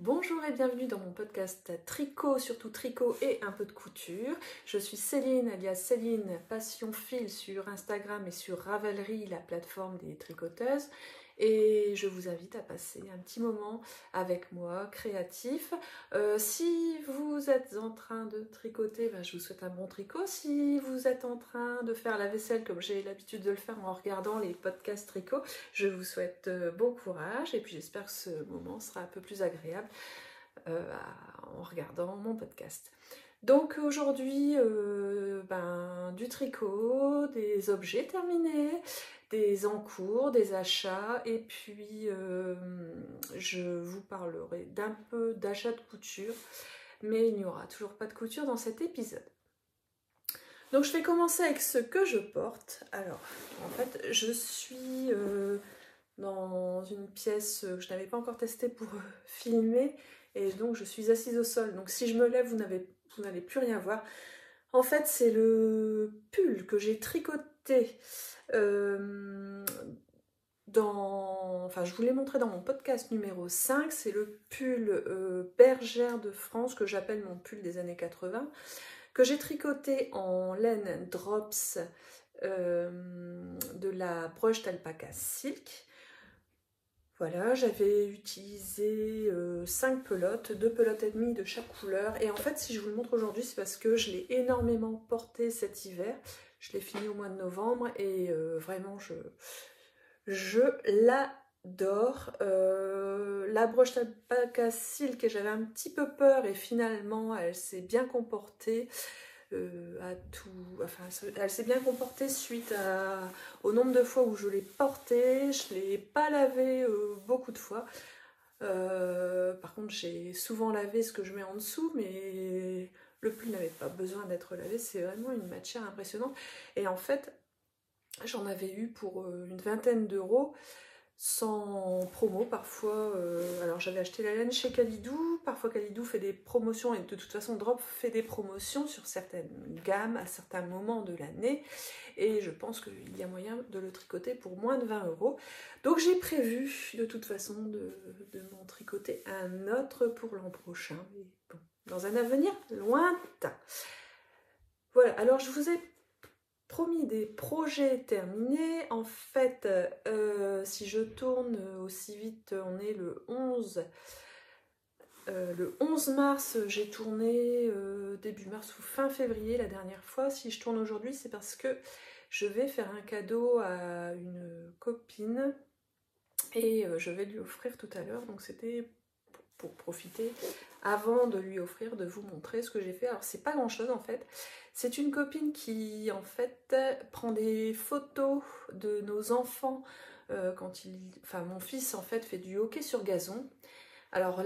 Bonjour et bienvenue dans mon podcast Tricot, surtout tricot et un peu de couture. Je suis Céline, alias Céline Passion Fil sur Instagram et sur Ravelry, la plateforme des tricoteuses. Et je vous invite à passer un petit moment avec moi, créatif. Si vous êtes en train de tricoter, je vous souhaite un bon tricot. Si vous êtes en train de faire la vaisselle, comme j'ai l'habitude de le faire en regardant les podcasts tricot, je vous souhaite bon courage. Et puis j'espère que ce moment sera un peu plus agréable en regardant mon podcast. Donc aujourd'hui, du tricot, des objets terminés, des encours, des achats, et puis je vous parlerai d'un peu d'achat de couture, mais il n'y aura toujours pas de couture dans cet épisode. Donc je vais commencer avec ce que je porte. Alors, en fait, je suis dans une pièce que je n'avais pas encore testée pour filmer, et donc je suis assise au sol. Donc si je me lève, vous n'allez plus rien voir. En fait, c'est le pull que j'ai tricoté je vous l'ai montré dans mon podcast numéro 5. C'est le pull Bergère de France, que j'appelle mon pull des années 80, que j'ai tricoté en laine Drops de la Brushed Alpaca Silk. Voilà, j'avais utilisé 5 pelotes, 2 pelotes et demie de chaque couleur. Et en fait, si je vous le montre aujourd'hui, c'est parce que je l'ai énormément porté cet hiver. Je l'ai fini au mois de novembre et vraiment, je l'adore. La broche Alpaca Silk, j'avais un petit peu peur et finalement, elle s'est bien comportée. Elle s'est bien comportée suite au nombre de fois où je l'ai portée. Je ne l'ai pas lavé beaucoup de fois. Par contre, j'ai souvent lavé ce que je mets en dessous, mais le pull n'avait pas besoin d'être lavé. C'est vraiment une matière impressionnante. Et en fait, j'en avais eu pour une vingtaine d'euros. Sans promo parfois. Alors j'avais acheté la laine chez Kalidou. Parfois Kalidou fait des promotions et de toute façon Drop fait des promotions sur certaines gammes à certains moments de l'année. Et je pense qu'il y a moyen de le tricoter pour moins de 20 euros. Donc j'ai prévu de toute façon de m'en tricoter un autre pour l'an prochain. Mais bon, dans un avenir lointain. Voilà, alors je vous ai promis des projets terminés. En fait, si je tourne aussi vite, on est le 11 mars, j'ai tourné début mars ou fin février la dernière fois. Si je tourne aujourd'hui, c'est parce que je vais faire un cadeau à une copine et je vais lui offrir tout à l'heure. Donc c'était pour profiter avant de lui offrir, de vous montrer ce que j'ai fait. Alors c'est pas grand chose en fait. C'est une copine qui en fait prend des photos de nos enfants mon fils en fait fait du hockey sur gazon. Alors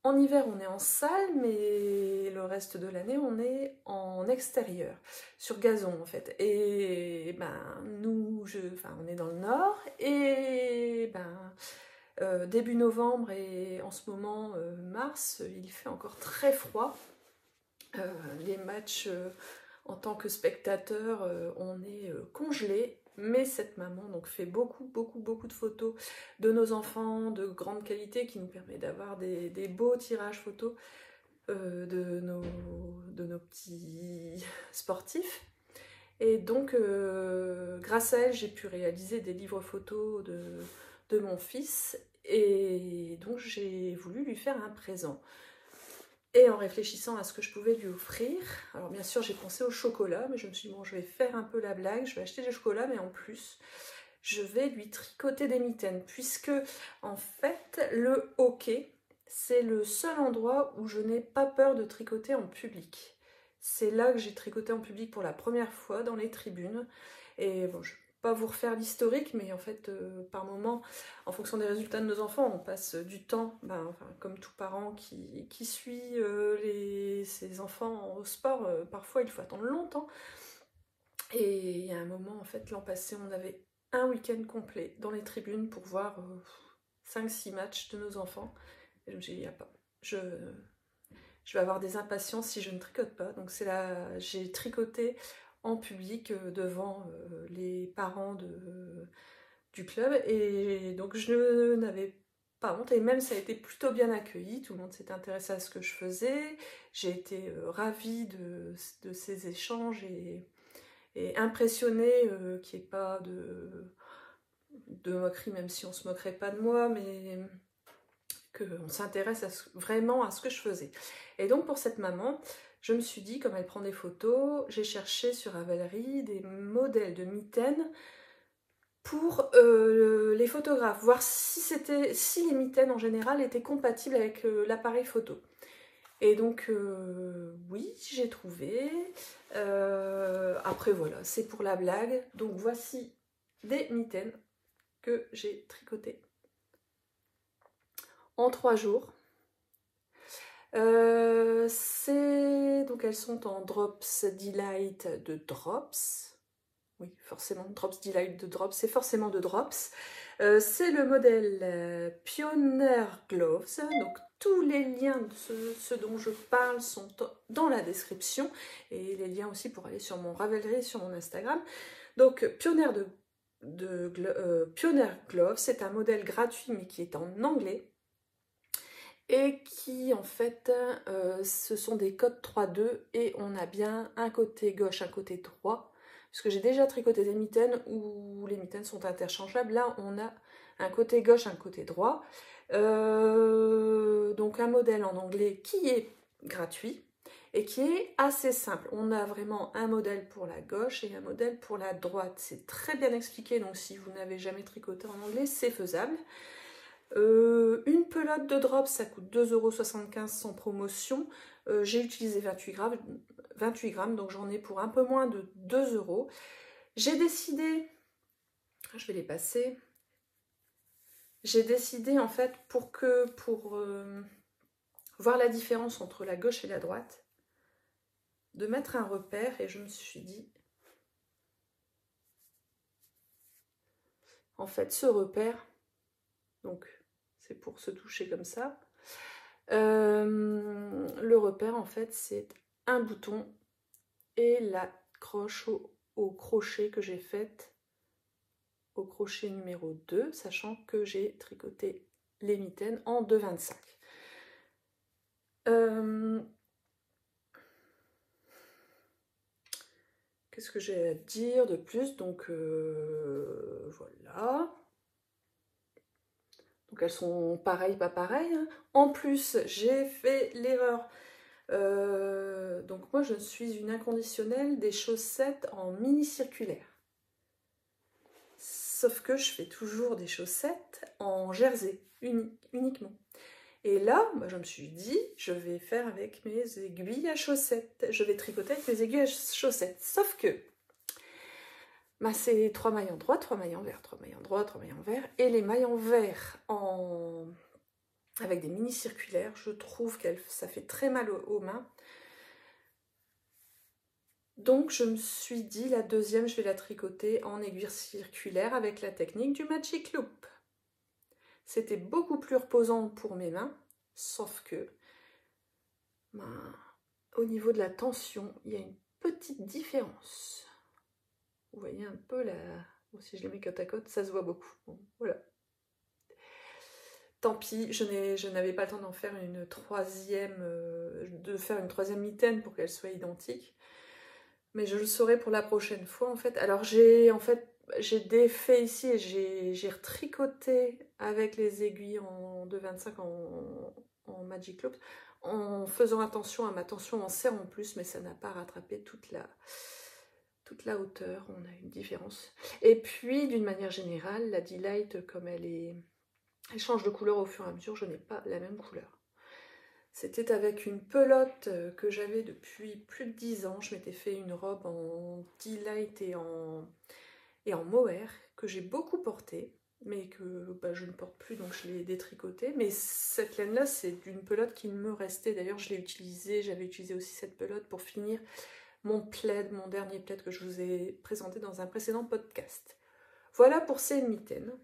en hiver on est en salle, mais le reste de l'année on est en extérieur, sur gazon en fait. Et on est dans le nord et début novembre et en ce moment mars, il fait encore très froid. Les matchs en tant que spectateur, on est congelé. Mais cette maman donc fait beaucoup de photos de nos enfants de grande qualité qui nous permet d'avoir des beaux tirages photos de nos petits sportifs. Et donc grâce à elle, j'ai pu réaliser des livres photos de mon fils. Et donc j'ai voulu lui faire un présent. Et en réfléchissant à ce que je pouvais lui offrir, alors bien sûr j'ai pensé au chocolat, mais je me suis dit bon, je vais faire un peu la blague, je vais acheter du chocolat, mais en plus je vais lui tricoter des mitaines, puisque en fait le hockey, c'est le seul endroit où je n'ai pas peur de tricoter en public. C'est là que j'ai tricoté en public pour la première fois, dans les tribunes. Et bon, je ne vais pas vous refaire l'historique, mais en fait, par moment, en fonction des résultats de nos enfants, on passe du temps, comme tout parent qui suit ses enfants au sport, parfois il faut attendre longtemps. Et il y a un moment, en fait, l'an passé, on avait un week-end complet dans les tribunes pour voir 5-6 matchs de nos enfants. Et je me suis dit, il n'y a pas. Je vais avoir des impatiences si je ne tricote pas. Donc j'ai tricoté en public devant les parents du club. Et donc je n'avais pas honte, et même ça a été plutôt bien accueilli, tout le monde s'est intéressé à ce que je faisais, j'ai été ravie de ces échanges et impressionnée qu'il n'y ait pas de moquerie, même si on se moquerait pas de moi, mais qu'on s'intéresse vraiment à ce que je faisais. Et donc pour cette maman, je me suis dit, comme elle prend des photos, j'ai cherché sur Ravelry des modèles de mitaines pour les photographes, voir si les mitaines en général étaient compatibles avec l'appareil photo. Et donc oui, j'ai trouvé. Après voilà, c'est pour la blague. Donc voici des mitaines que j'ai tricotées en 3 jours. Donc elles sont en Drops Delight de Drops. Oui, forcément, Drops Delight de Drops, c'est forcément de Drops. C'est le modèle Pioneer Gloves. Donc tous les liens de ce dont je parle sont dans la description. Et les liens aussi pour aller sur mon Ravelry et sur mon Instagram. Donc Pioneer Pioneer Gloves, c'est un modèle gratuit mais qui est en anglais. Et qui en fait, ce sont des codes 3-2 et on a bien un côté gauche, un côté droit. Parce que j'ai déjà tricoté des mitaines où les mitaines sont interchangeables. Là, on a un côté gauche, un côté droit. Donc un modèle en anglais qui est gratuit et qui est assez simple. On a vraiment un modèle pour la gauche et un modèle pour la droite. C'est très bien expliqué, donc si vous n'avez jamais tricoté en anglais, c'est faisable. Une pelote de drop, ça coûte 2,75 € sans promotion. J'ai utilisé 28 grammes, donc j'en ai pour un peu moins de 2 €. J'ai décidé, je vais les passer, j'ai décidé en fait pour voir la différence entre la gauche et la droite, de mettre un repère, et je me suis dit, en fait ce repère, donc c'est pour se toucher comme ça, le repère en fait c'est un bouton et la croche au crochet que j'ai faite au crochet numéro 2, sachant que j'ai tricoté les mitaines en 2,25. Qu'est-ce que j'ai à dire de plus? Donc voilà. Donc elles sont pareilles, pas pareilles. Hein. En plus, j'ai fait l'erreur. Donc moi, je suis une inconditionnelle des chaussettes en mini circulaire. Sauf que je fais toujours des chaussettes en jersey, uniquement. Et là, moi, je me suis dit, je vais faire avec mes aiguilles à chaussettes. Je vais tricoter avec mes aiguilles à chaussettes. Sauf que, bah, c'est 3 mailles en droit, 3 mailles en vert, 3 mailles en droit, 3 mailles en vert. Et les mailles en vert avec des mini circulaires, je trouve que ça fait très mal aux mains. Donc je me suis dit, la deuxième, je vais la tricoter en aiguille circulaire avec la technique du Magic Loop. C'était beaucoup plus reposant pour mes mains, sauf que au niveau de la tension, il y a une petite différence. Vous voyez un peu là, bon, si je les mets côte à côte, ça se voit beaucoup. Bon, voilà. Tant pis, je n'avais pas le temps d'en faire une troisième, une troisième mitaine pour qu'elle soit identique. Mais je le saurai pour la prochaine fois en fait. Alors j'ai défait ici et j'ai retricoté avec les aiguilles en 2,25 en Magic Loop en faisant attention à ma tension en serre en plus, mais ça n'a pas rattrapé toute la hauteur, on a une différence. Et puis d'une manière générale, la Delight, comme elle change de couleur au fur et à mesure, je n'ai pas la même couleur. C'était avec une pelote que j'avais depuis plus de 10 ans. Je m'étais fait une robe en Delight et en mohair que j'ai beaucoup portée, mais que je ne porte plus, donc je l'ai détricotée. Mais cette laine-là, c'est d'une pelote qui me restait. D'ailleurs, j'avais utilisé aussi cette pelote pour finir mon plaid, mon dernier plaid que je vous ai présenté dans un précédent podcast. Voilà pour ces mitaines.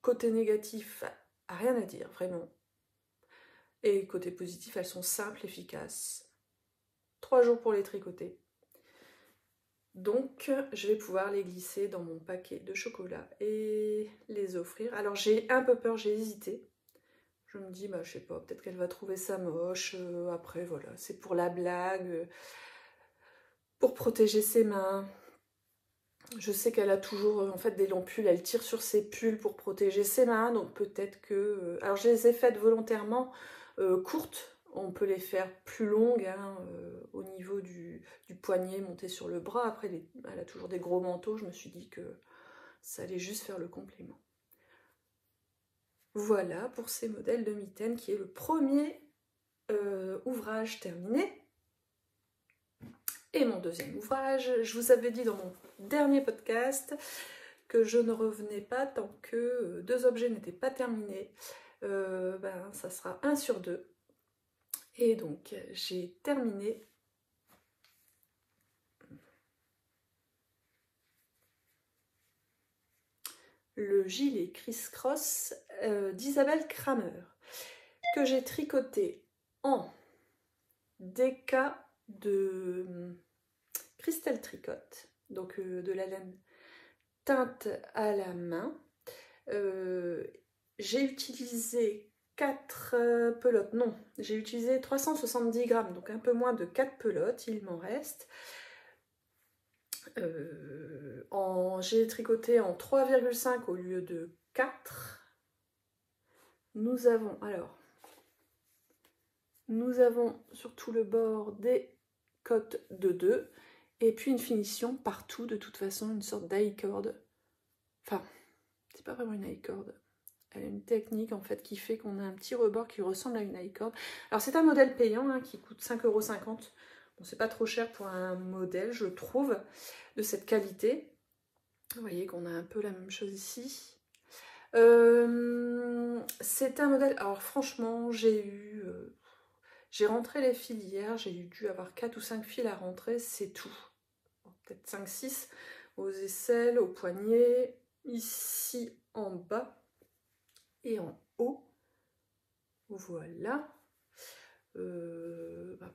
Côté négatif, rien à dire, vraiment. Et côté positif, elles sont simples, efficaces. 3 jours pour les tricoter. Donc je vais pouvoir les glisser dans mon paquet de chocolat et les offrir. Alors j'ai un peu peur, j'ai hésité. Je me dis, bah, je sais pas, peut-être qu'elle va trouver ça moche. Après, voilà, c'est pour la blague, pour protéger ses mains. Je sais qu'elle a toujours en fait des longs pulls, elle tire sur ses pulls pour protéger ses mains, donc peut-être que... Alors je les ai faites volontairement courtes, on peut les faire plus longues hein, au niveau du poignet monté sur le bras. Après elle a toujours des gros manteaux, je me suis dit que ça allait juste faire le complément. Voilà pour ces modèles de mitaines qui est le premier ouvrage terminé. Et mon deuxième ouvrage, je vous avais dit dans mon dernier podcast que je ne revenais pas tant que 2 objets n'étaient pas terminés. Ça sera 1 sur 2. Et donc j'ai terminé le gilet criss-cross d'Isabelle Kramer que j'ai tricoté en déca de Christelle Tricot, donc de la laine teinte à la main. J'ai utilisé 4 pelotes, non, j'ai utilisé 370 grammes, donc un peu moins de 4 pelotes, il m'en reste. J'ai tricoté en 3,5 au lieu de 4. Nous avons sur tout le bord des cotes de 2 et puis une finition partout, de toute façon, une sorte d'high-cord. Enfin, c'est pas vraiment une high-cord. Elle a une technique en fait qui fait qu'on a un petit rebord qui ressemble à une high-cord. Alors c'est un modèle payant hein, qui coûte 5,50 €. Bon, c'est pas trop cher pour un modèle, je trouve, de cette qualité. Vous voyez qu'on a un peu la même chose ici. C'est un modèle... Alors franchement, j'ai rentré les fils hier, j'ai dû avoir 4 ou 5 fils à rentrer, c'est tout. Bon, peut-être 5-6 aux aisselles, aux poignets, ici en bas et en haut. Voilà.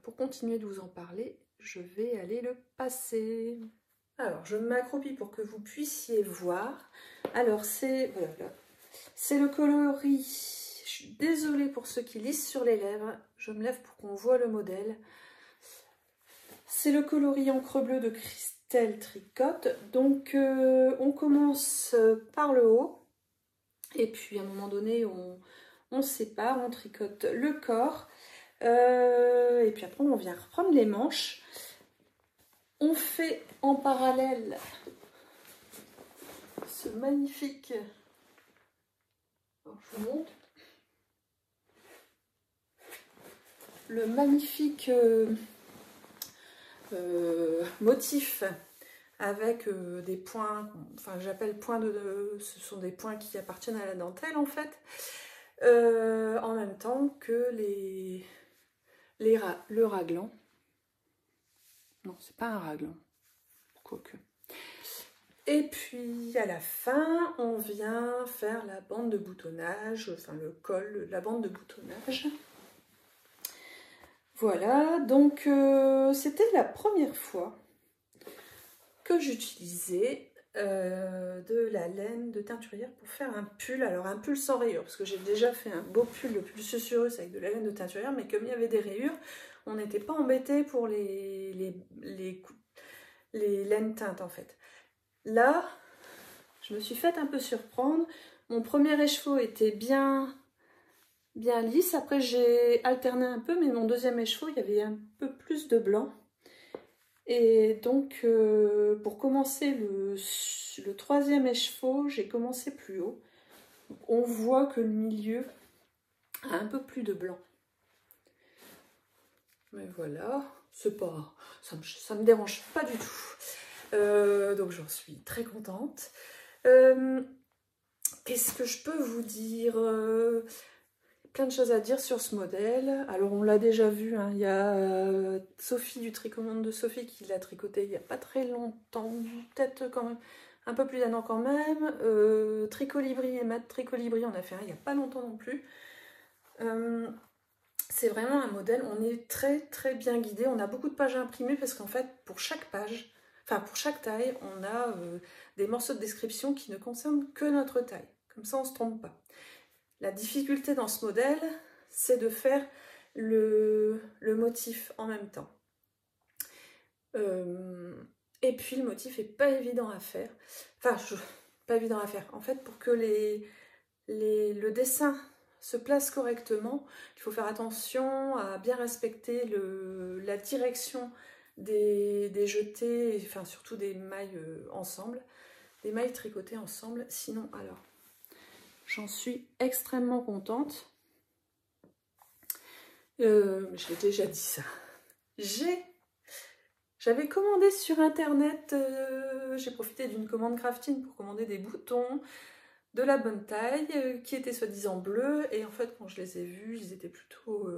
Pour continuer de vous en parler, je vais aller le passer. Alors, je m'accroupis pour que vous puissiez voir. Alors, c'est le coloris. Je suis désolée pour ceux qui lisent sur les lèvres. Je me lève pour qu'on voit le modèle. C'est le coloris encre bleue de Christelle Tricot. Donc, on commence par le haut. Et puis, à un moment donné, on sépare, on tricote le corps. Et puis après, on vient reprendre les manches. On fait en parallèle ce magnifique... Alors, je vous montre. Le magnifique motif avec des points, enfin j'appelle points ce sont des points qui appartiennent à la dentelle en fait, en même temps que le raglan. Non, c'est pas un raglan, quoique. Et puis à la fin, on vient faire la bande de boutonnage, enfin le col, la bande de boutonnage. Voilà, donc c'était la première fois que j'utilisais de la laine de teinturière pour faire un pull. Alors un pull sans rayures, parce que j'ai déjà fait un beau pull, le pull susurrus avec de la laine de teinturière, mais comme il y avait des rayures, on n'était pas embêté pour les laines teintes en fait. Là, je me suis fait un peu surprendre. Mon premier écheveau était bien lisse. Après, j'ai alterné un peu, mais mon deuxième écheveau, il y avait un peu plus de blanc. Et donc, pour commencer le troisième écheveau, j'ai commencé plus haut. Donc, on voit que le milieu a un peu plus de blanc. Mais voilà, c'est pas, ça me dérange pas du tout. Donc, j'en suis très contente. Qu'est-ce que je peux vous dire? Plein de choses à dire sur ce modèle. Alors on l'a déjà vu, hein, il y a Sophie du Tricomonde de Sophie qui l'a tricoté il n'y a pas très longtemps, peut-être quand même un peu plus d'1 an quand même. Tricolibri et Matt Tricolibri en a fait un il n'y a pas longtemps non plus. C'est vraiment un modèle, on est très très bien guidé, on a beaucoup de pages à imprimer parce qu'en fait pour chaque page, Enfin, pour chaque taille, on a des morceaux de description qui ne concernent que notre taille. Comme ça, on ne se trompe pas. La difficulté dans ce modèle, c'est de faire le motif en même temps. Et puis, le motif n'est pas évident à faire. Enfin, pas évident à faire. En fait, pour que le dessin se place correctement, il faut faire attention à bien respecter la direction des jetés, enfin surtout des mailles ensemble, des mailles tricotées ensemble. Sinon, alors, j'en suis extrêmement contente. Je l'ai déjà dit ça. J'avais commandé sur internet, j'ai profité d'une commande crafting pour commander des boutons de la bonne taille, qui étaient soi-disant bleus, et en fait quand je les ai vus, ils étaient plutôt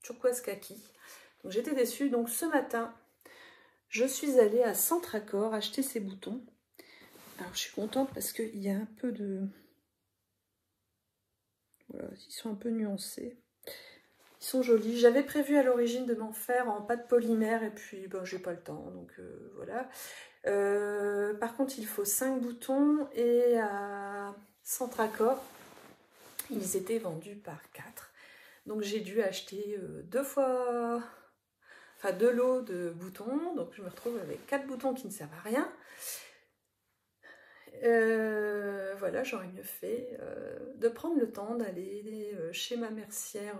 turquoise kaki. Donc j'étais déçue, donc ce matin, je suis allée à Centracor acheter ces boutons. Alors je suis contente parce qu'il y a un peu de... Voilà, ils sont un peu nuancés. Ils sont jolis. J'avais prévu à l'origine de m'en faire en pâte polymère, et puis ben, j'ai pas le temps, donc voilà. Par contre, il faut 5 boutons, et à Centracor, ils étaient vendus par 4. Donc j'ai dû acheter 2 lots de boutons. Donc je me retrouve avec 4 boutons qui ne servent à rien. Voilà, j'aurais mieux fait de prendre le temps d'aller chez ma mercière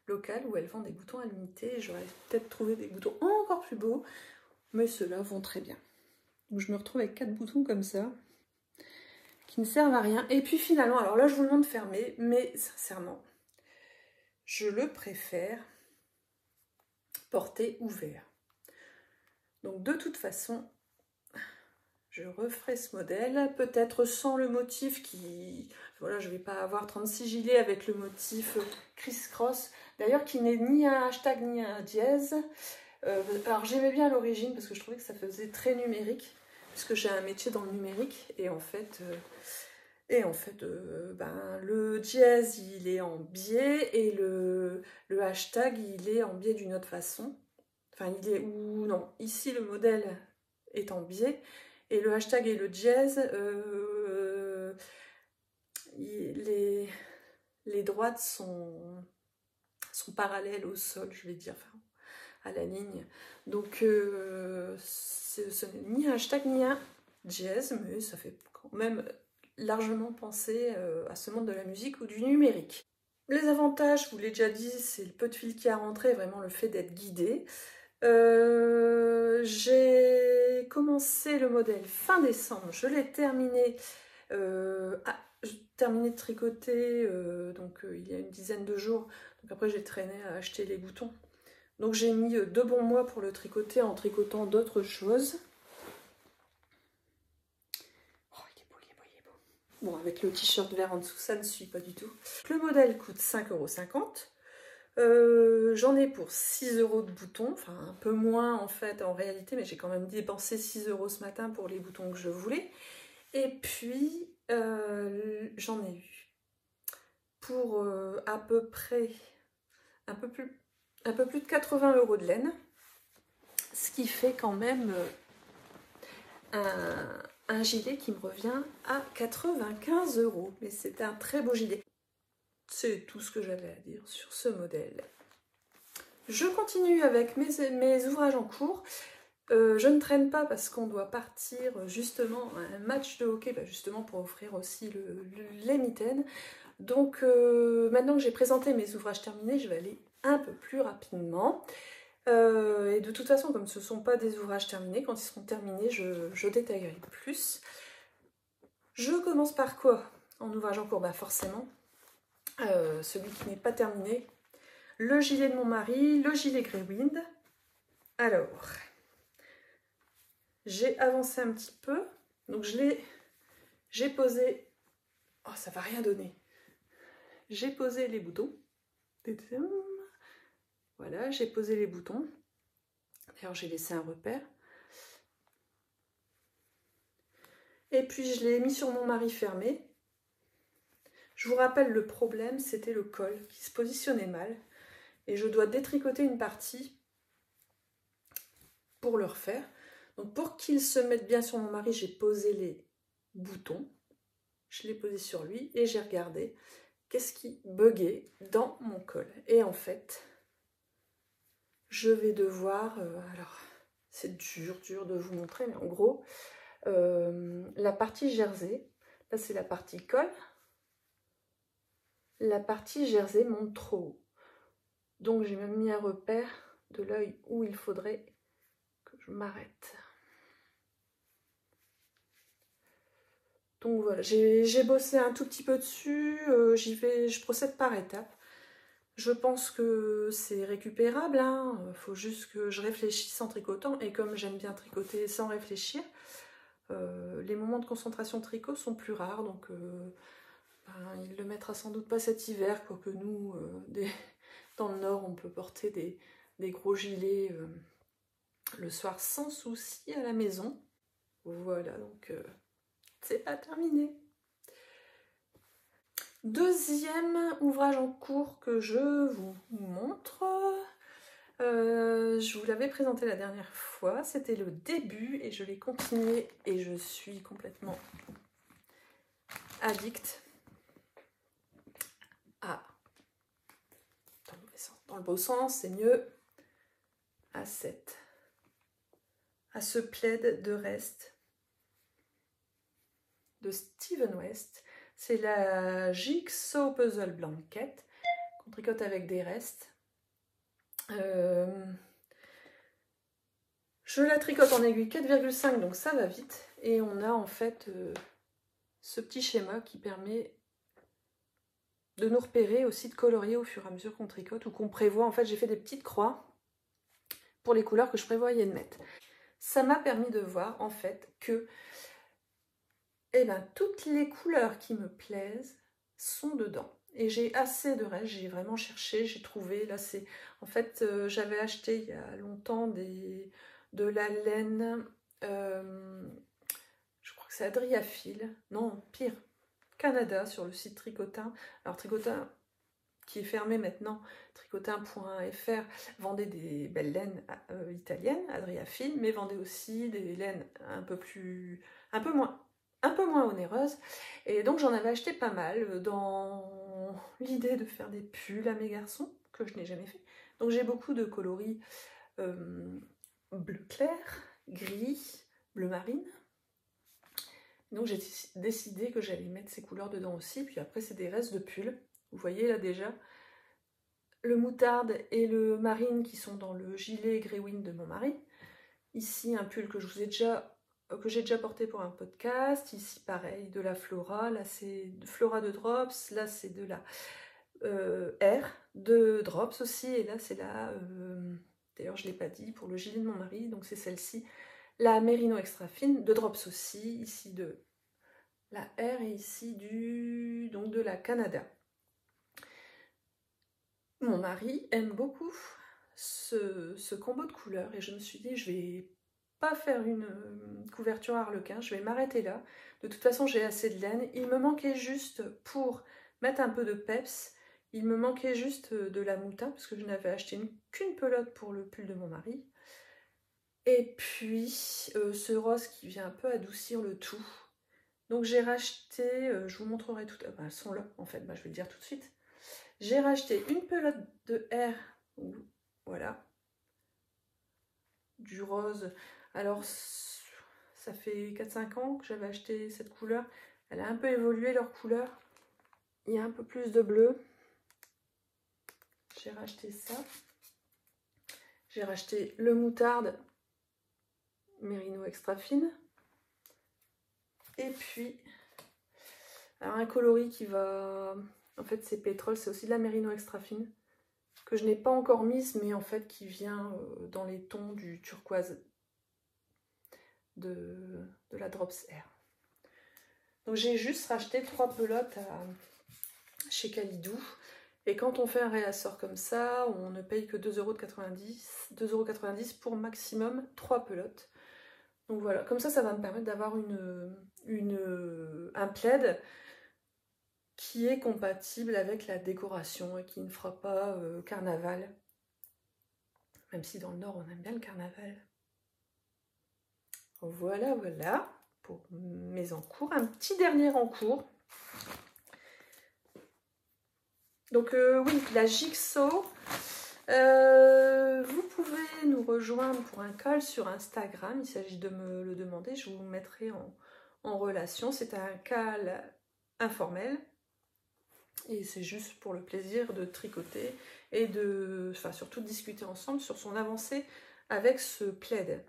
locale où elle vend des boutons à l'unité. J'aurais peut-être trouvé des boutons encore plus beaux, mais ceux-là vont très bien. Donc je me retrouve avec 4 boutons comme ça, qui ne servent à rien. Et puis finalement, alors là je vous le montre fermé, mais sincèrement, je le préfère porté ouvert. Donc de toute façon, je referai ce modèle, peut-être sans le motif qui... Voilà, je ne vais pas avoir 36 gilets avec le motif criss-cross, d'ailleurs qui n'est ni un hashtag ni un dièse. Alors j'aimais bien à l'origine parce que je trouvais que ça faisait très numérique, puisque j'ai un métier dans le numérique, et en fait... ben, le dièse il est en biais, et le hashtag il est en biais d'une autre façon. Enfin il est, ou non, ici le modèle est en biais, et le hashtag et le dièse, les droites sont parallèles au sol, je vais dire, enfin, à la ligne. Donc ce n'est ni un hashtag ni un dièse, mais ça fait quand même largement penser à ce monde de la musique ou du numérique. Les avantages, je vous l'ai déjà dit, c'est le peu de fil qui a rentré, vraiment le fait d'être guidé. J'ai commencé le modèle fin décembre, je l'ai terminé, terminé de tricoter il y a une dizaine de jours. Donc après j'ai traîné à acheter les boutons. Donc j'ai mis 2 bons mois pour le tricoter en tricotant d'autres choses. Oh, il est beau, il est beau, il est beau. Bon, avec le t-shirt vert en dessous, ça ne suit pas du tout. Le modèle coûte 5,50 €. J'en ai pour 6 € de boutons, enfin un peu moins en fait en réalité, mais j'ai quand même dépensé 6 € ce matin pour les boutons que je voulais. Et puis j'en ai eu pour à peu près un peu plus de 80 € de laine, ce qui fait quand même un gilet qui me revient à 95 €. Mais c'est un très beau gilet. C'est tout ce que j'avais à dire sur ce modèle. Je continue avec mes ouvrages en cours. Je ne traîne pas parce qu'on doit partir justement à un match de hockey, justement pour offrir aussi les mitaines. Donc maintenant que j'ai présenté mes ouvrages terminés, je vais aller un peu plus rapidement. Et de toute façon, comme ce ne sont pas des ouvrages terminés, quand ils seront terminés, je détaillerai plus. Je commence par quoi en ouvrage en cours? Bah forcément, celui qui n'est pas terminé, le gilet de mon mari, le gilet Greywind. Alors, j'ai avancé un petit peu, donc j'ai posé... Oh, ça va rien donner. J'ai posé les boutons. Voilà, j'ai posé les boutons. D'ailleurs, j'ai laissé un repère. Et puis, je l'ai mis sur mon mari fermé. Je vous rappelle, le problème, c'était le col qui se positionnait mal. Et je dois détricoter une partie pour le refaire. Donc pour qu'il se mette bien sur mon mari, j'ai posé les boutons, je l'ai posé sur lui et j'ai regardé qu'est-ce qui buguait dans mon col. Et en fait, je vais devoir, alors c'est dur de vous montrer, mais en gros, la partie jersey, là c'est la partie col, la partie jersey monte trop haut. Donc j'ai même mis un repère de l'œil où il faudrait que je m'arrête. Donc voilà, j'ai bossé un tout petit peu dessus, je procède par étapes. Je pense que c'est récupérable, hein. Faut juste que je réfléchisse en tricotant, et comme j'aime bien tricoter sans réfléchir, les moments de concentration tricot sont plus rares, donc il le mettra sans doute pas cet hiver, quoique nous, dans le Nord, on peut porter des gros gilets le soir sans souci à la maison. Voilà, donc c'est pas terminé. Deuxième ouvrage en cours que je vous montre, je vous l'avais présenté la dernière fois, c'était le début et je l'ai continué et je suis complètement addict à, dans le beau sens, c'est mieux, à ce plaid de reste de Steven West. C'est la Jigsaw Puzzle Blanket qu'on tricote avec des restes. Je la tricote en aiguille 4,5, donc ça va vite. Et on a en fait ce petit schéma qui permet de nous repérer, aussi de colorier au fur et à mesure qu'on tricote ou qu'on prévoit. En fait, j'ai fait des petites croix pour les couleurs que je prévoyais de mettre. Ça m'a permis de voir en fait que toutes les couleurs qui me plaisent sont dedans. Et j'ai assez de restes, j'ai vraiment cherché, j'ai trouvé. Là, c'est en fait, j'avais acheté il y a longtemps de la laine, je crois que c'est Adriafil, non, pire, Canada, sur le site Tricotin. Alors Tricotin, qui est fermé maintenant, tricotin.fr, vendait des belles laines italiennes, Adriafil, mais vendait aussi des laines un peu moins onéreuses. Et donc j'en avais acheté pas mal dans l'idée de faire des pulls à mes garçons, que je n'ai jamais fait. Donc j'ai beaucoup de coloris bleu clair, gris, bleu marine. Donc j'ai décidé que j'allais mettre ces couleurs dedans aussi. Puis après c'est des restes de pulls. Vous voyez là déjà le moutarde et le marine qui sont dans le gilet Greywind de mon mari. Ici un pull que j'ai déjà porté pour un podcast. Ici pareil, de la Flora. Là c'est Flora de Drops. Là c'est de la R de Drops aussi. Et là c'est la... d'ailleurs je ne l'ai pas dit, pour le gilet de mon mari. Donc c'est celle-ci. La Merino Extra Fine de Drops aussi. Ici de la R et ici donc de la Canada. Mon mari aime beaucoup ce combo de couleurs et je me suis dit je vais pas faire une couverture harlequin, je vais m'arrêter là. De toute façon j'ai assez de laine, il me manquait juste pour mettre un peu de peps, il me manquait juste de la moutarde parce que je n'avais acheté qu'une pelote pour le pull de mon mari. Et puis ce rose qui vient un peu adoucir le tout. Donc j'ai racheté, je vous montrerai tout à l'heure, elles sont là en fait, je vais le dire tout de suite. J'ai racheté une pelote de R, voilà, du rose. Alors, ça fait 4-5 ans que j'avais acheté cette couleur. Elle a un peu évolué leur couleur. Il y a un peu plus de bleu. J'ai racheté ça. J'ai racheté le moutarde Merino Extra Fine. Et puis, alors un coloris qui va... En fait, c'est pétrole, c'est aussi de la Merino Extra Fine. Que je n'ai pas encore mise, mais en fait qui vient dans les tons du turquoise de la Drops Air. Donc j'ai juste racheté 3 pelotes chez Calidou. Et quand on fait un réassort comme ça, on ne paye que 2,90 € pour maximum 3 pelotes. Donc voilà, comme ça, ça va me permettre d'avoir un plaid qui est compatible avec la décoration et qui ne fera pas carnaval. Même si dans le Nord, on aime bien le carnaval. Voilà, voilà, pour mes encours. Un petit dernier encours. Donc oui, la Jigsaw. Vous pouvez nous rejoindre pour un call sur Instagram. Il s'agit de me le demander. Je vous mettrai en relation. C'est un call informel. Et c'est juste pour le plaisir de tricoter et surtout de discuter ensemble sur son avancée avec ce plaid.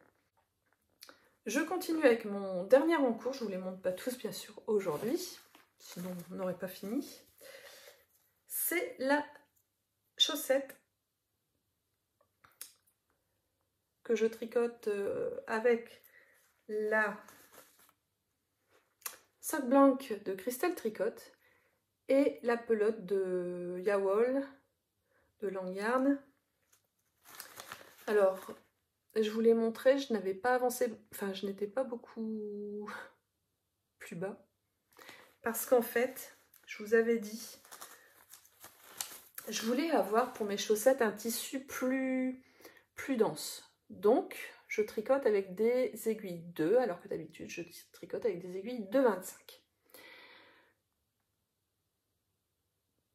Je continue avec mon dernier encours. Je ne vous les montre pas tous bien sûr aujourd'hui, sinon on n'aurait pas fini. C'est la chaussette que je tricote avec la sac blanc de Crystal Tricote et la pelote de Yawol de Langyard. Alors, je vous l'ai montré, je n'avais pas avancé, enfin je n'étais pas beaucoup plus bas. Parce qu'en fait, je vous avais dit, je voulais avoir pour mes chaussettes un tissu plus dense. Donc, je tricote avec des aiguilles 2, alors que d'habitude, je tricote avec des aiguilles 2,25.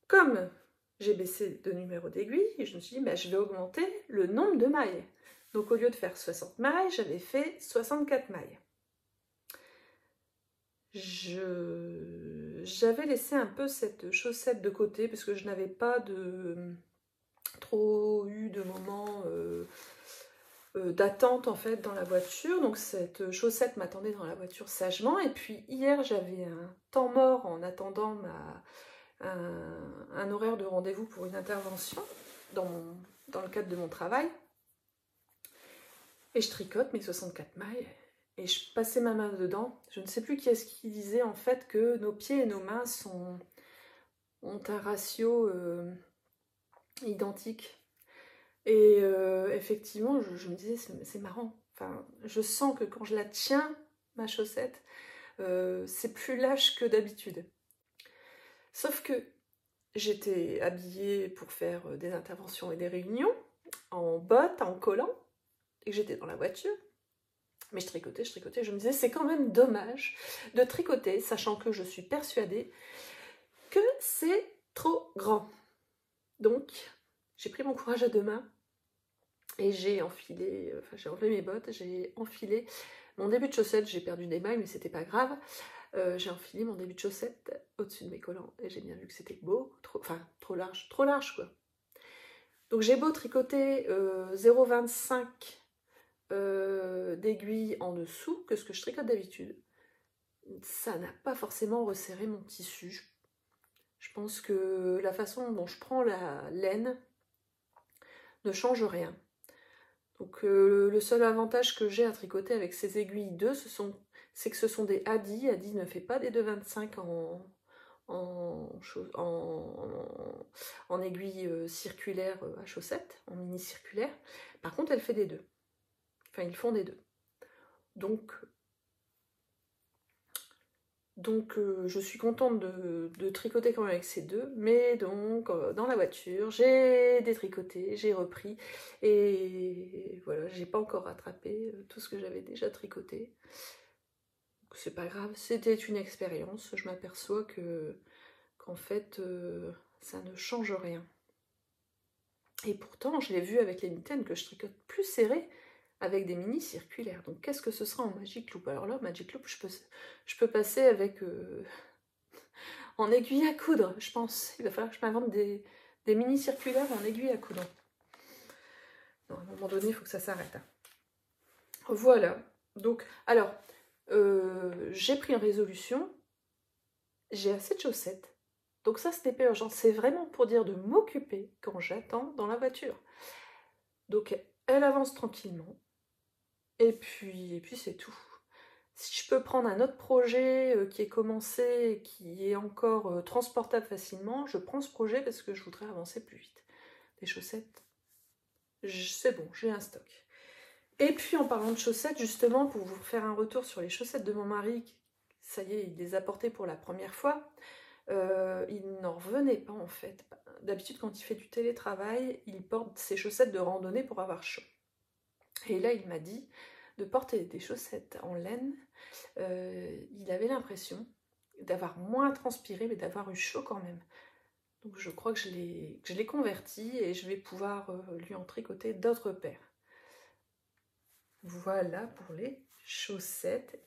Comme j'ai baissé de numéro d'aiguille, je me suis dit, bah, je vais augmenter le nombre de mailles. Donc, au lieu de faire 60 mailles, j'avais fait 64 mailles. J'avais laissé un peu cette chaussette de côté parce que je n'avais pas trop eu de moments d'attente en fait dans la voiture. Donc cette chaussette m'attendait dans la voiture sagement. Et puis hier j'avais un temps mort en attendant un horaire de rendez-vous pour une intervention dans le cadre de mon travail. Et je tricote mes 64 mailles. Et je passais ma main dedans. Je ne sais plus qui est-ce qui disait en fait que nos pieds et nos mains ont un ratio identique. Et effectivement, je me disais, c'est marrant. Enfin, je sens que quand je la tiens, ma chaussette, c'est plus lâche que d'habitude. Sauf que j'étais habillée pour faire des interventions et des réunions, en bottes, en collant, et que j'étais dans la voiture. Mais je tricotais, je me disais, c'est quand même dommage de tricoter, sachant que je suis persuadée que c'est trop grand. Donc, j'ai pris mon courage à deux mains et j'ai enfilé, j'ai enlevé mes bottes, j'ai enfilé mon début de chaussette, j'ai perdu des mailles, mais c'était pas grave. J'ai enfilé mon début de chaussette au-dessus de mes collants et j'ai bien vu que c'était beau, trop large quoi. Donc j'ai beau tricoter 0,25 d'aiguille en dessous que ce que je tricote d'habitude, ça n'a pas forcément resserré mon tissu. Je pense que la façon dont je prends la laine ne change rien. Donc le seul avantage que j'ai à tricoter avec ces aiguilles 2, c'est que ce sont des Adi. Adi ne fait pas des 2,25 en aiguille circulaire à chaussettes, en mini circulaire. Par contre, elle fait des 2. Enfin, ils font des 2. Donc je suis contente de tricoter quand même avec ces 2, mais donc dans la voiture, j'ai détricoté, j'ai repris, et voilà, j'ai pas encore rattrapé tout ce que j'avais déjà tricoté. C'est pas grave, c'était une expérience, je m'aperçois qu'en fait, ça ne change rien. Et pourtant, je l'ai vu avec les mitaines que je tricote plus serré, avec des mini circulaires. Donc qu'est-ce que ce sera en Magic Loop? Alors là, Magic Loop, je peux passer avec en aiguille à coudre, je pense. Il va falloir que je m'invente des mini circulaires en aiguille à coudre. Non, à un moment donné, il faut que ça s'arrête. Hein. Voilà. Donc, alors, j'ai pris une résolution. J'ai assez de chaussettes. Donc ça, c'était pas urgent. C'est vraiment pour dire de m'occuper quand j'attends dans la voiture. Donc, elle avance tranquillement. Et puis c'est tout. Si je peux prendre un autre projet qui est commencé, qui est encore transportable facilement, je prends ce projet parce que je voudrais avancer plus vite. Des chaussettes, c'est bon, j'ai un stock. Et puis en parlant de chaussettes, justement, pour vous faire un retour sur les chaussettes de mon mari, ça y est, il les a portées pour la première fois, il n'en revenait pas en fait. D'habitude, quand il fait du télétravail, il porte ses chaussettes de randonnée pour avoir chaud. Et là, il m'a dit, de porter des chaussettes en laine, il avait l'impression d'avoir moins transpiré, mais d'avoir eu chaud quand même. Donc je crois que je l'ai converti et je vais pouvoir lui en tricoter d'autres paires. Voilà pour les chaussettes.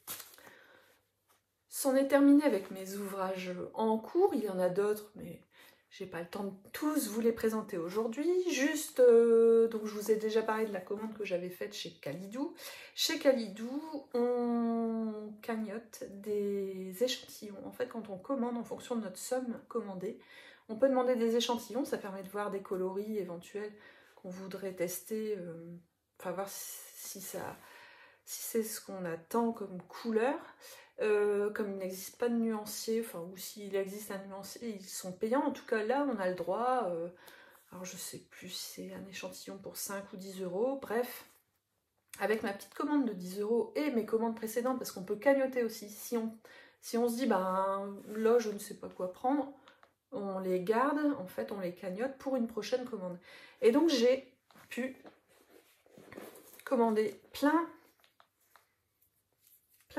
C'en est terminé avec mes ouvrages en cours. Il y en a d'autres, mais j'ai pas le temps de tous vous les présenter aujourd'hui. Juste, donc je vous ai déjà parlé de la commande que j'avais faite chez Kalidou. Chez Kalidou, on cagnotte des échantillons. En fait, quand on commande en fonction de notre somme commandée, on peut demander des échantillons. Ça permet de voir des coloris éventuels qu'on voudrait tester, enfin voir si c'est ce qu'on attend comme couleur. Comme il n'existe pas de nuancier, enfin, ou s'il existe un nuancier, ils sont payants. En tout cas, là, on a le droit. Alors, je sais plus si c'est un échantillon pour 5 ou 10 euros. Bref, avec ma petite commande de 10 euros et mes commandes précédentes, parce qu'on peut cagnotter aussi. Si on se dit, ben là, je ne sais pas quoi prendre, on les garde, en fait, on les cagnotte pour une prochaine commande. Et donc, j'ai pu commander plein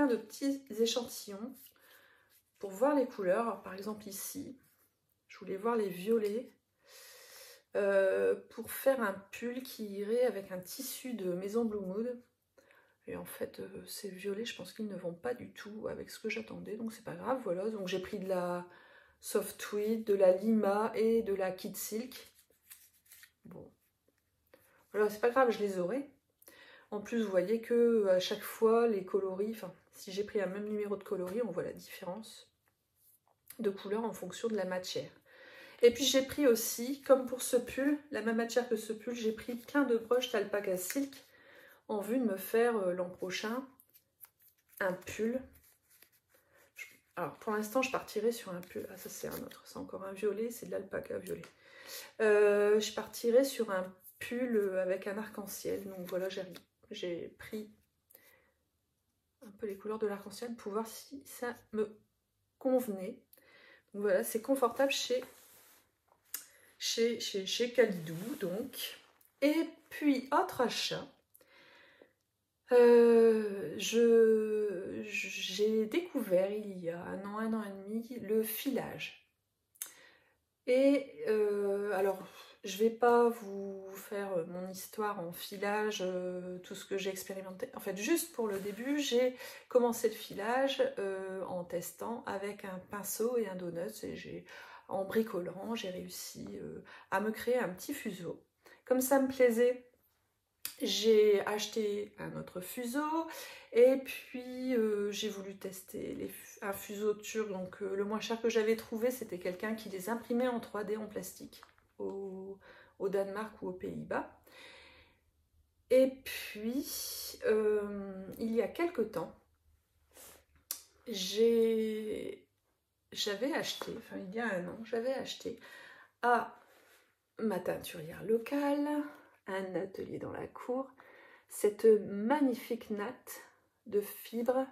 de petits échantillons pour voir les couleurs. Alors, par exemple ici, je voulais voir les violets pour faire un pull qui irait avec un tissu de Maison Blue Mood. Et en fait, ces violets, je pense qu'ils ne vont pas du tout avec ce que j'attendais, donc c'est pas grave. Voilà, donc j'ai pris de la soft tweed, de la lima et de la kid silk. Bon, voilà, c'est pas grave, je les aurai. En plus, vous voyez que à chaque fois, les coloris, enfin, si j'ai pris un même numéro de coloris, on voit la différence de couleur en fonction de la matière. Et puis j'ai pris aussi, comme pour ce pull, la même matière que ce pull, j'ai pris plein de broches d'alpaca silk en vue de me faire l'an prochain un pull. Alors pour l'instant, je partirai sur un pull. Ah, ça c'est un autre, c'est encore un violet, c'est de l'alpaca violet. Je partirai sur un pull avec un arc-en-ciel. Donc voilà, j'ai pris un peu les couleurs de l'arc-en-ciel pour voir si ça me convenait. Donc voilà, c'est confortable chez Kalidou, donc. Et puis, autre achat, j'ai découvert il y a un an et demi le filage. Et alors, je vais pas vous faire mon histoire en filage, tout ce que j'ai expérimenté. En fait, juste pour le début, j'ai commencé le filage en testant avec un pinceau et un donut. Et en bricolant, j'ai réussi à me créer un petit fuseau. Comme ça me plaisait, j'ai acheté un autre fuseau et puis j'ai voulu tester un fuseau turc. Donc le moins cher que j'avais trouvé, c'était quelqu'un qui les imprimait en 3D en plastique au Danemark ou aux Pays-Bas. Et puis il y a quelque temps, j'avais acheté, enfin il y a un an, j'avais acheté à ma teinturière locale, un atelier dans la cour, cette magnifique natte de fibres.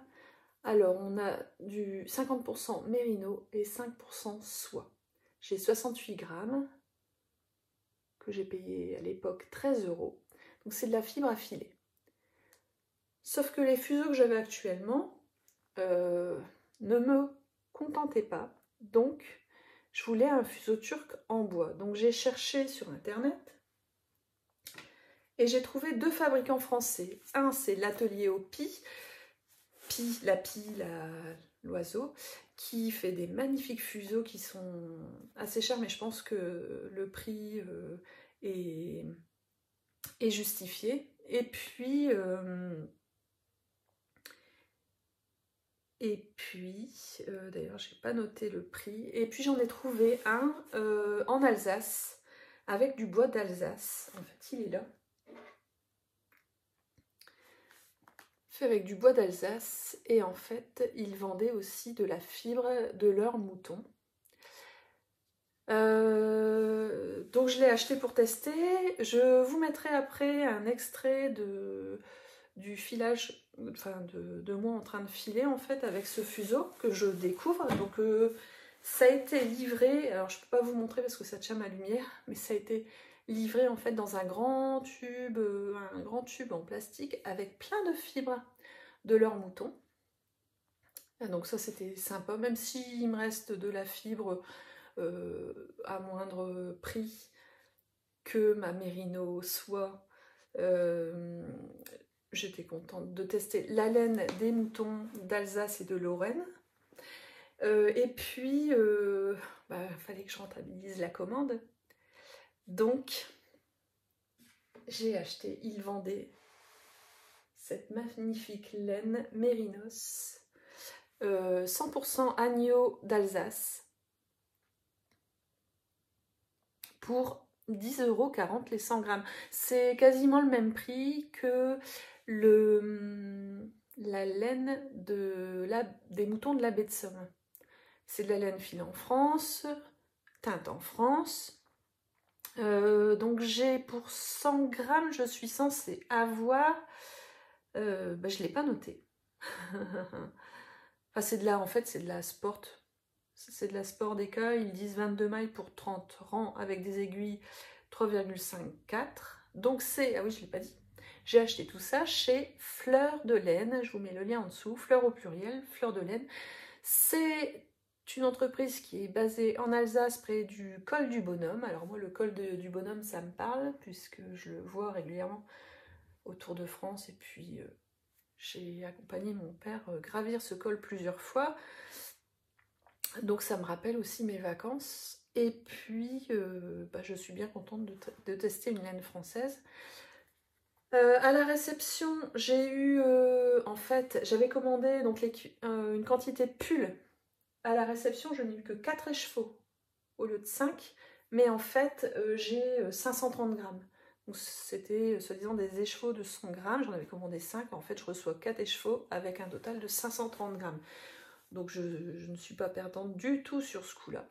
Alors on a du 50% mérino et 5% soie. J'ai 68 grammes que j'ai payé à l'époque 13 euros. Donc c'est de la fibre à filer. Sauf que les fuseaux que j'avais actuellement ne me contentaient pas. Donc je voulais un fuseau turc en bois. Donc j'ai cherché sur internet et j'ai trouvé deux fabricants français. Un, c'est l'atelier au l'oiseau, qui fait des magnifiques fuseaux qui sont assez chers, mais je pense que le prix est justifié. Et puis d'ailleurs, j'ai pas noté le prix. Et puis j'en ai trouvé un en Alsace, avec du bois d'Alsace. En fait, il est là. Fait avec du bois d'Alsace. Et en fait, ils vendaient aussi de la fibre de leurs moutons. Donc je l'ai acheté pour tester. Je vous mettrai après un extrait du filage, enfin de moi en train de filer en fait avec ce fuseau que je découvre. Donc ça a été livré, alors je peux pas vous montrer parce que ça tient ma lumière, mais ça a été livré en fait dans un grand tube en plastique avec plein de fibres de leur mouton. Donc ça c'était sympa, même s'il me reste de la fibre à moindre prix que ma Mérino soie. J'étais contente de tester la laine des moutons d'Alsace et de Lorraine. Et puis, fallait que je rentabilise la commande. Donc, j'ai acheté, ils vendaient cette magnifique laine Mérinos, 100% agneau d'Alsace, pour 10,40 € les 100 grammes. C'est quasiment le même prix que la laine des moutons de la baie de Somme. C'est de la laine filée en France, teinte en France. Donc j'ai pour 100 grammes, je suis censée avoir, je ne l'ai pas noté. Enfin, c'est de la sport. C'est de la sport d'école. Ils disent 22 mailles pour 30 rangs avec des aiguilles 3,54. Donc c'est, ah oui, je ne l'ai pas dit. J'ai acheté tout ça chez Fleur de Laine. Je vous mets le lien en dessous. Fleur au pluriel, Fleur de Laine. C'est une entreprise qui est basée en Alsace près du col du Bonhomme. Alors moi le col du Bonhomme ça me parle puisque je le vois régulièrement au Tour de France et puis j'ai accompagné mon père gravir ce col plusieurs fois. Donc ça me rappelle aussi mes vacances. Et puis je suis bien contente de tester une laine française. À la réception j'ai eu en fait j'avais commandé donc une quantité de pulls. À la réception, je n'ai eu que 4 écheveaux au lieu de 5, mais en fait, j'ai 530 grammes. Donc c'était soi-disant des écheveaux de 100 grammes, j'en avais commandé 5, en fait je reçois 4 écheveaux avec un total de 530 grammes. Donc je ne suis pas perdante du tout sur ce coup-là.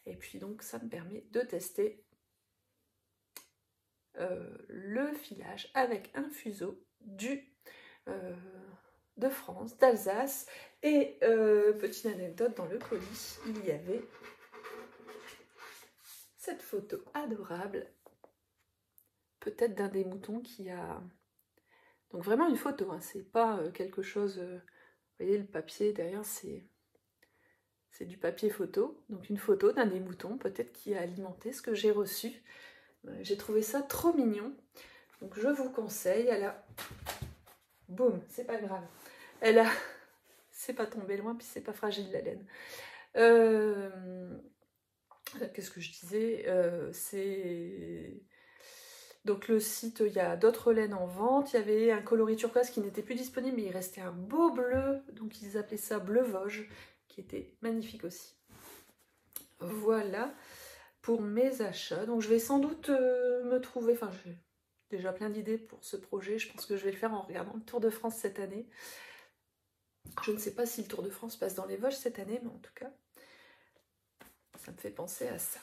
Et puis donc ça me permet de tester le filage avec un fuseau de France, d'Alsace. Et petite anecdote, dans le colis, il y avait cette photo adorable, peut-être d'un des moutons qui a... Donc vraiment une photo, hein, c'est pas quelque chose... vous voyez le papier derrière, c'est du papier photo. Donc une photo d'un des moutons, peut-être qui a alimenté ce que j'ai reçu. J'ai trouvé ça trop mignon. Donc je vous conseille, elle a... Boum, c'est pas grave. Elle a... C'est pas tombé loin, puis c'est pas fragile la laine. Qu'est-ce que je disais c'est... Donc le site, il y a d'autres laines en vente. Il y avait un coloris turquoise qui n'était plus disponible, mais il restait un beau bleu. Donc ils appelaient ça bleu Vosges, qui était magnifique aussi. Voilà pour mes achats. Donc je vais sans doute me trouver... Enfin, j'ai déjà plein d'idées pour ce projet. Je pense que je vais le faire en regardant le Tour de France cette année. Je ne sais pas si le Tour de France passe dans les Vosges cette année, mais en tout cas, ça me fait penser à ça.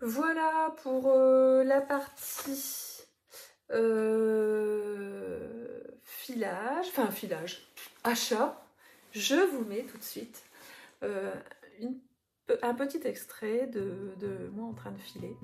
Voilà pour la partie achat. Je vous mets tout de suite un petit extrait de moi en train de filer.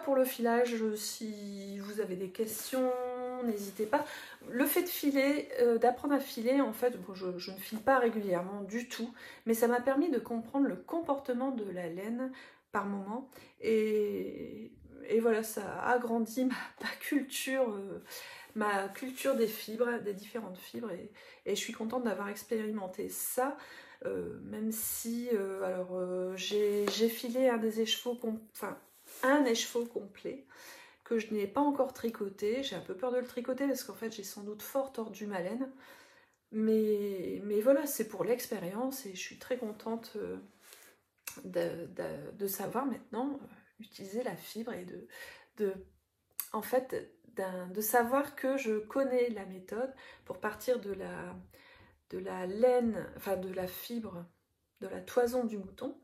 Pour le filage, si vous avez des questions, n'hésitez pas. Le fait de filer, d'apprendre à filer, en fait, bon, je ne file pas régulièrement du tout, mais ça m'a permis de comprendre le comportement de la laine par moment. Et voilà, ça a agrandi ma culture des fibres, des différentes fibres. Et je suis contente d'avoir expérimenté ça. Même si j'ai filé un écheveau complet que je n'ai pas encore tricoté. J'ai un peu peur de le tricoter parce qu'en fait j'ai sans doute fort tordu ma laine, mais voilà, c'est pour l'expérience et je suis très contente de savoir maintenant utiliser la fibre et en fait de savoir que je connais la méthode pour partir de la laine, enfin de la fibre, de la toison du mouton,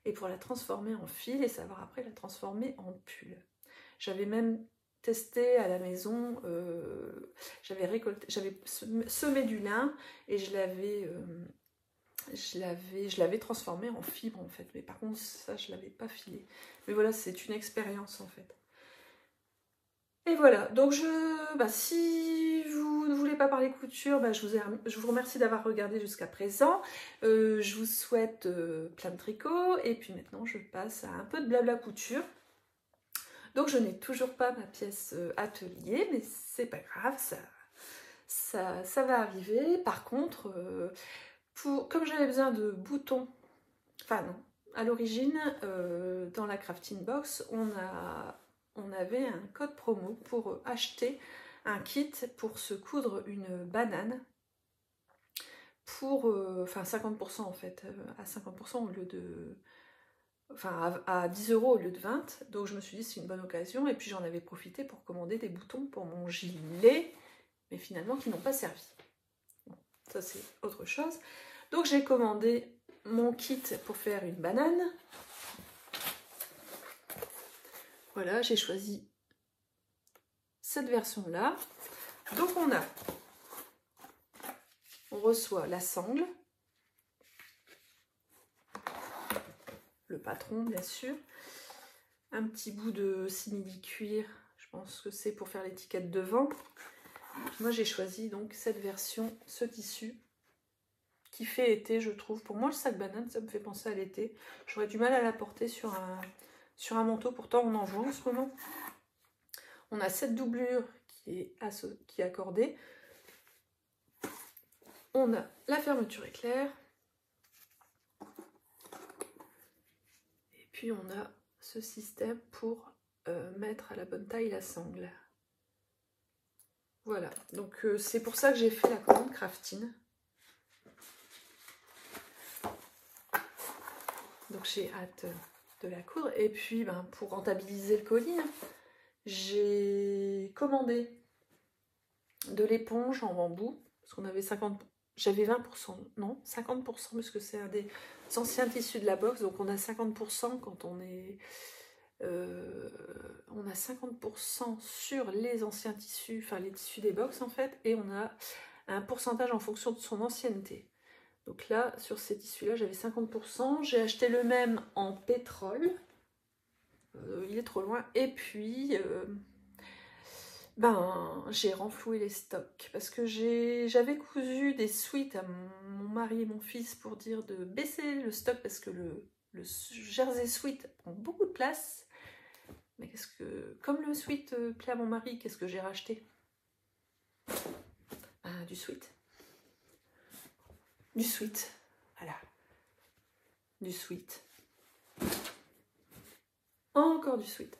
et pour la transformer en fil et savoir après la transformer en pull. J'avais même testé à la maison, j'avais semé du lin et je l'avais transformé en fibre en fait, mais par contre ça je l'avais pas filé. Mais voilà, c'est une expérience en fait. Et voilà, donc si vous ne voulez pas parler couture, je vous remercie d'avoir regardé jusqu'à présent. Je vous souhaite plein de tricots et puis maintenant je passe à un peu de blabla couture. Donc je n'ai toujours pas ma pièce atelier, mais c'est pas grave, ça va arriver. Par contre, comme j'avais besoin de boutons, enfin non, à l'origine, dans la crafting box, on avait un code promo pour acheter un kit pour se coudre une banane pour, 50% en fait, à 50% au lieu de... Enfin, à 10 € au lieu de 20. Donc je me suis dit c'est une bonne occasion. Et puis j'en avais profité pour commander des boutons pour mon gilet, mais finalement qui n'ont pas servi. Bon, ça c'est autre chose. Donc j'ai commandé mon kit pour faire une banane. Voilà, j'ai choisi cette version-là. Donc on reçoit la sangle, le patron bien sûr, un petit bout de simili-cuir, je pense que c'est pour faire l'étiquette devant. Moi j'ai choisi donc cette version, ce tissu, qui fait été je trouve. Pour moi le sac banane ça me fait penser à l'été. J'aurais du mal à la porter sur un manteau, pourtant on en voit en ce moment. On a cette doublure qui est accordée. On a la fermeture éclair. Et puis on a ce système pour mettre à la bonne taille la sangle. Voilà, donc c'est pour ça que j'ai fait la commande Craftine. Donc j'ai hâte de la coudre. Et puis pour rentabiliser le colis, j'ai commandé de l'éponge en bambou. Parce qu'on avait 50%, j'avais 20%, non 50% parce que c'est un des anciens tissus de la box. Donc on a 50% quand on est... on a 50% sur les anciens tissus, enfin les tissus des box en fait. Et on a un pourcentage en fonction de son ancienneté. Donc là, sur ces tissus-là, j'avais 50%. J'ai acheté le même en pétrole. Il est trop loin. Et puis, j'ai renfloué les stocks. Parce que j'avais cousu des suites à mon mari et mon fils pour dire de baisser le stock. Parce que le jersey sweat prend beaucoup de place. Mais comme le sweat plaît à mon mari, qu'est-ce que j'ai racheté? Du sweat. Du sweat, voilà, du sweat, encore du sweat,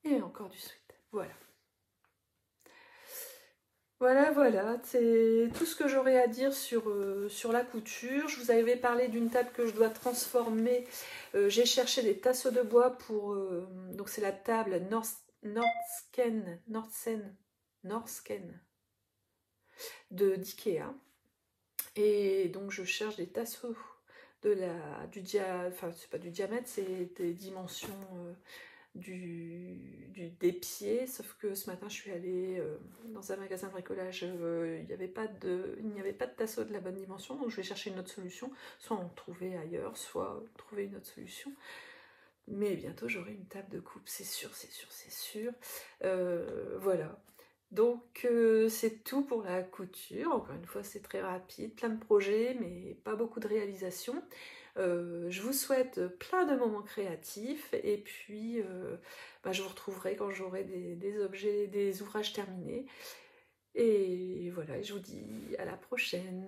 et encore du sweat, voilà. Voilà, c'est tout ce que j'aurais à dire sur la couture. Je vous avais parlé d'une table que je dois transformer. J'ai cherché des tasseaux de bois pour... donc c'est la table Nordsken d'Ikea. Et donc je cherche des tasseaux c'est pas du diamètre, c'est des dimensions des pieds, sauf que ce matin je suis allée dans un magasin de bricolage, il n'y avait pas de tasseau de la bonne dimension, donc je vais chercher une autre solution, soit en trouver ailleurs, soit trouver une autre solution. Mais bientôt j'aurai une table de coupe, c'est sûr. Voilà. Donc c'est tout pour la couture. Encore une fois, c'est très rapide, plein de projets, mais pas beaucoup de réalisations. Je vous souhaite plein de moments créatifs et puis je vous retrouverai quand j'aurai des objets, des ouvrages terminés. Et voilà, je vous dis à la prochaine.